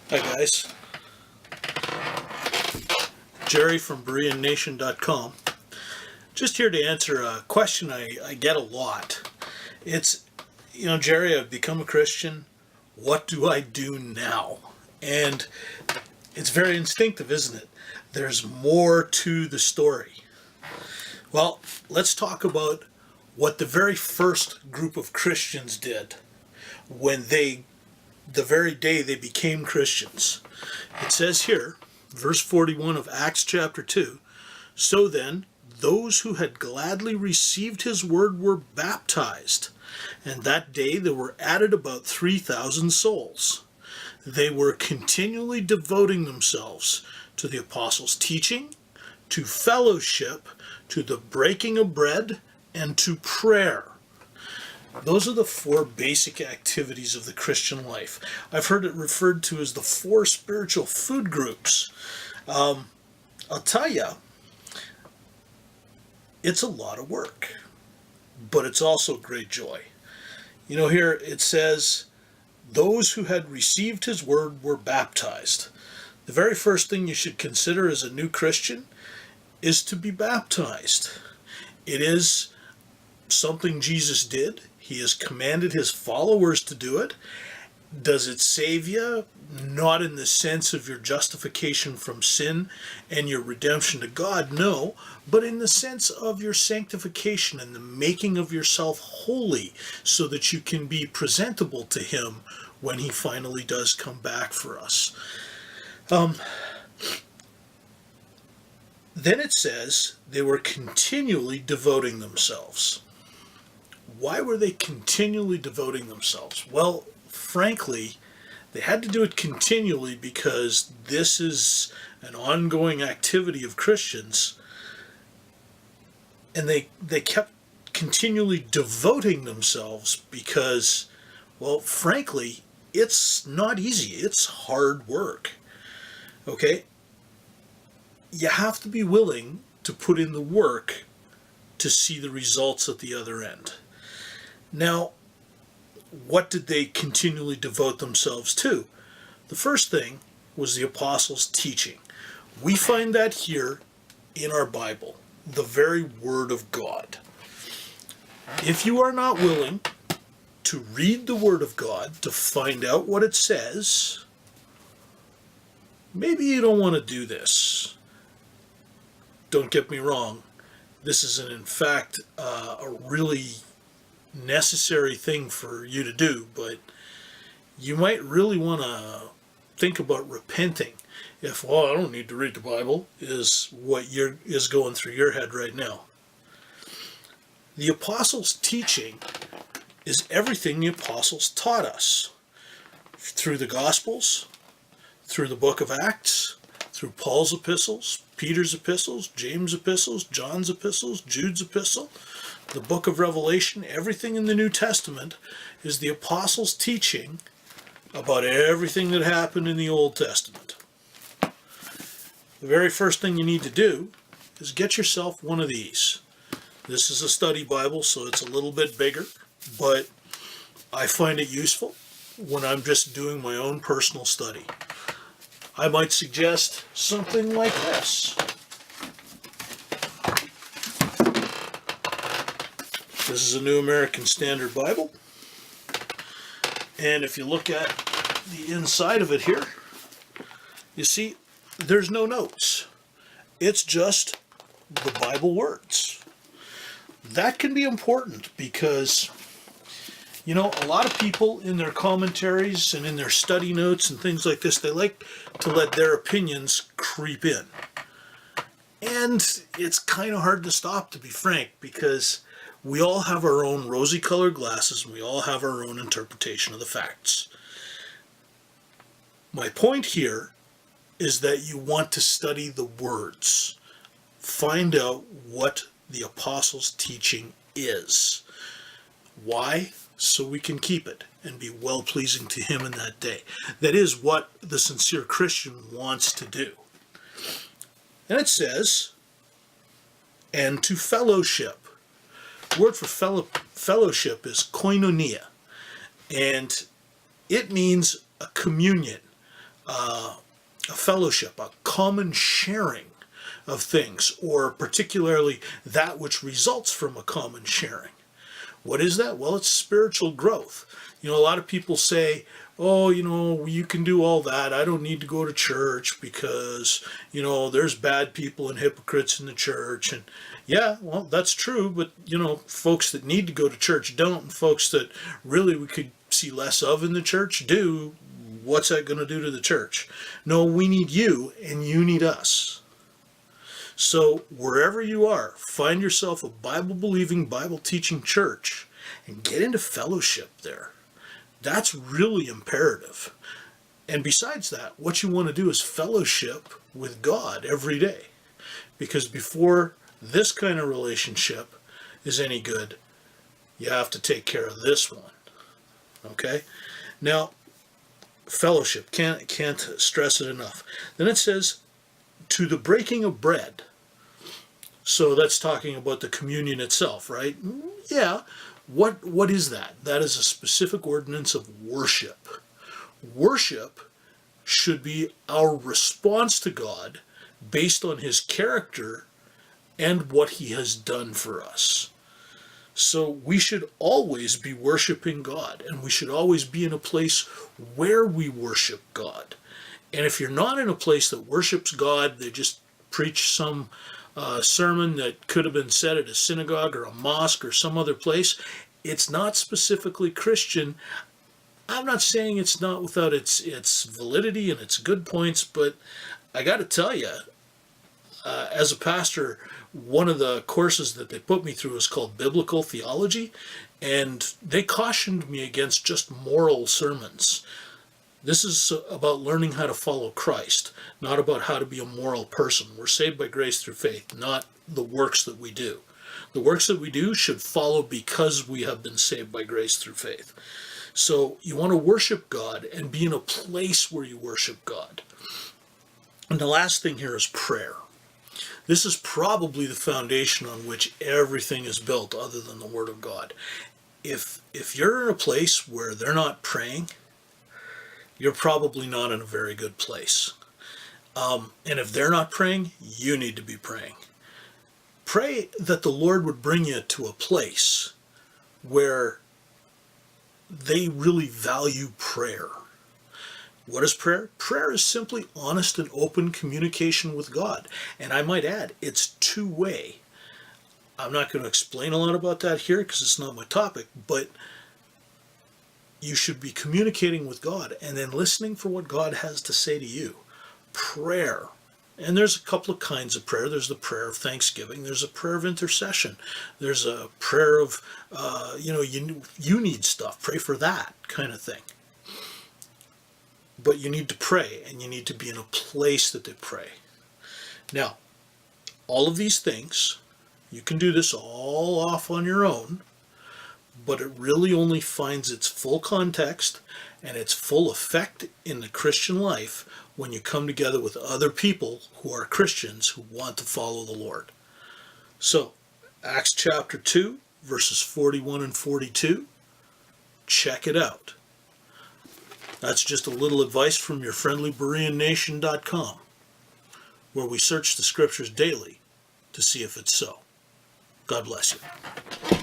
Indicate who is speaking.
Speaker 1: Hi guys, Jerry from BereanNation.com. Just here to answer a question I get a lot. It's, Jerry, I've become a Christian. What do I do now? And it's very instinctive, isn't it? There's more to the story. Well, let's talk about what the very first group of Christians did when the very day they became Christians. It says here, verse 41 of Acts chapter 2, "So then, those who had gladly received his word were baptized, and that day there were added about 3,000 souls. They were continually devoting themselves to the apostles' teaching, to fellowship, to the breaking of bread, and to prayer." Those are the four basic activities of the Christian life. I've heard it referred to as the four spiritual food groups. I'll tell you, it's a lot of work, but it's also great joy. Here it says, those who had received his word were baptized. The very first thing you should consider as a new Christian is to be baptized. It is something Jesus did. He has commanded his followers to do it. Does it save you? Not in the sense of your justification from sin and your redemption to God, no, but in the sense of your sanctification and the making of yourself holy so that you can be presentable to him when he finally does come back for us. Then it says they were continually devoting themselves. Why were they continually devoting themselves? Well, frankly, they had to do it continually because this is an ongoing activity of Christians, and they kept continually devoting themselves because, well, frankly, it's not easy. It's hard work. Okay? You have to be willing to put in the work to see the results at the other end. Now, what did they continually devote themselves to? The first thing was the apostles' teaching. We find that here in our Bible, the very Word of God. If you are not willing to read the Word of God to find out what it says, maybe you don't want to do this. Don't get me wrong. This is, in fact, a really necessary thing for you to do, but you might really want to think about repenting if, well, I don't need to read the Bible, is what is going through your head right now. The apostles' teaching is everything the apostles taught us through the Gospels, through the book of Acts, through Paul's epistles, Peter's epistles, James' epistles, John's epistles, Jude's epistle, the book of Revelation. Everything in the New Testament is the apostles' teaching about everything that happened in the Old Testament. The very first thing you need to do is get yourself one of these. This is a study Bible, so it's a little bit bigger, but I find it useful when I'm just doing my own personal study. I might suggest something like this. This is a New American Standard Bible. And if you look at the inside of it here, you see there's no notes. It's just the Bible words. That can be important because, a lot of people in their commentaries and in their study notes and things like this, they like to let their opinions creep in. And it's kind of hard to stop, to be frank, because we all have our own rosy-colored glasses and we all have our own interpretation of the facts. My point here is that you want to study the words. Find out what the apostles' teaching is. Why? So we can keep it and be well-pleasing to him in that day. That is what the sincere Christian wants to do. And it says, and to fellowship. The word for fellowship is koinonia, and it means a communion, a fellowship, a common sharing of things, or particularly that which results from a common sharing. What is that? Well, it's spiritual growth. A lot of people say, oh, you can do all that. I don't need to go to church because, there's bad people and hypocrites in the church. And yeah, well, that's true. But, folks that need to go to church don't. And folks that really we could see less of in the church do. What's that going to do to the church? No, we need you and you need us. So wherever you are, find yourself a Bible-believing, Bible-teaching church and get into fellowship there. That's really imperative. And besides that, what you want to do is fellowship with God every day. Because before this kind of relationship is any good, you have to take care of this one. Okay? Now, fellowship, can't stress it enough. Then it says, to the breaking of bread. So that's talking about the communion itself, right? Yeah. What is that? That is a specific ordinance of worship. Worship should be our response to God based on his character and what he has done for us. So we should always be worshiping God, and we should always be in a place where we worship God. And if you're not in a place that worships God, they just preach some sermon that could have been said at a synagogue or a mosque or some other place, it's not specifically Christian. I'm not saying it's not without its validity and its good points, but I got to tell you, as a pastor, one of the courses that they put me through is called Biblical Theology, and they cautioned me against just moral sermons. This is about learning how to follow Christ, not about how to be a moral person. We're saved by grace through faith, not the works that we do. The works that we do should follow because we have been saved by grace through faith. So you want to worship God and be in a place where you worship God. And the last thing here is prayer. This is probably the foundation on which everything is built other than the Word of God. If you're in a place where they're not praying, you're probably not in a very good place. And if they're not praying, you need to be praying. Pray that the Lord would bring you to a place where they really value prayer. What is prayer? Prayer is simply honest and open communication with God. And I might add, it's two-way. I'm not going to explain a lot about that here because it's not my topic, but you should be communicating with God and then listening for what God has to say to you. Prayer. And there's a couple of kinds of prayer. There's the prayer of thanksgiving. There's a prayer of intercession. There's a prayer of, you need stuff. Pray for that kind of thing. But you need to pray, and you need to be in a place that they pray. Now, all of these things, you can do this all off on your own, but it really only finds its full context and its full effect in the Christian life when you come together with other people who are Christians who want to follow the Lord. So, Acts chapter 2, verses 41 and 42, check it out. That's just a little advice from your friendly BereanNation.com, where we search the scriptures daily to see if it's so. God bless you.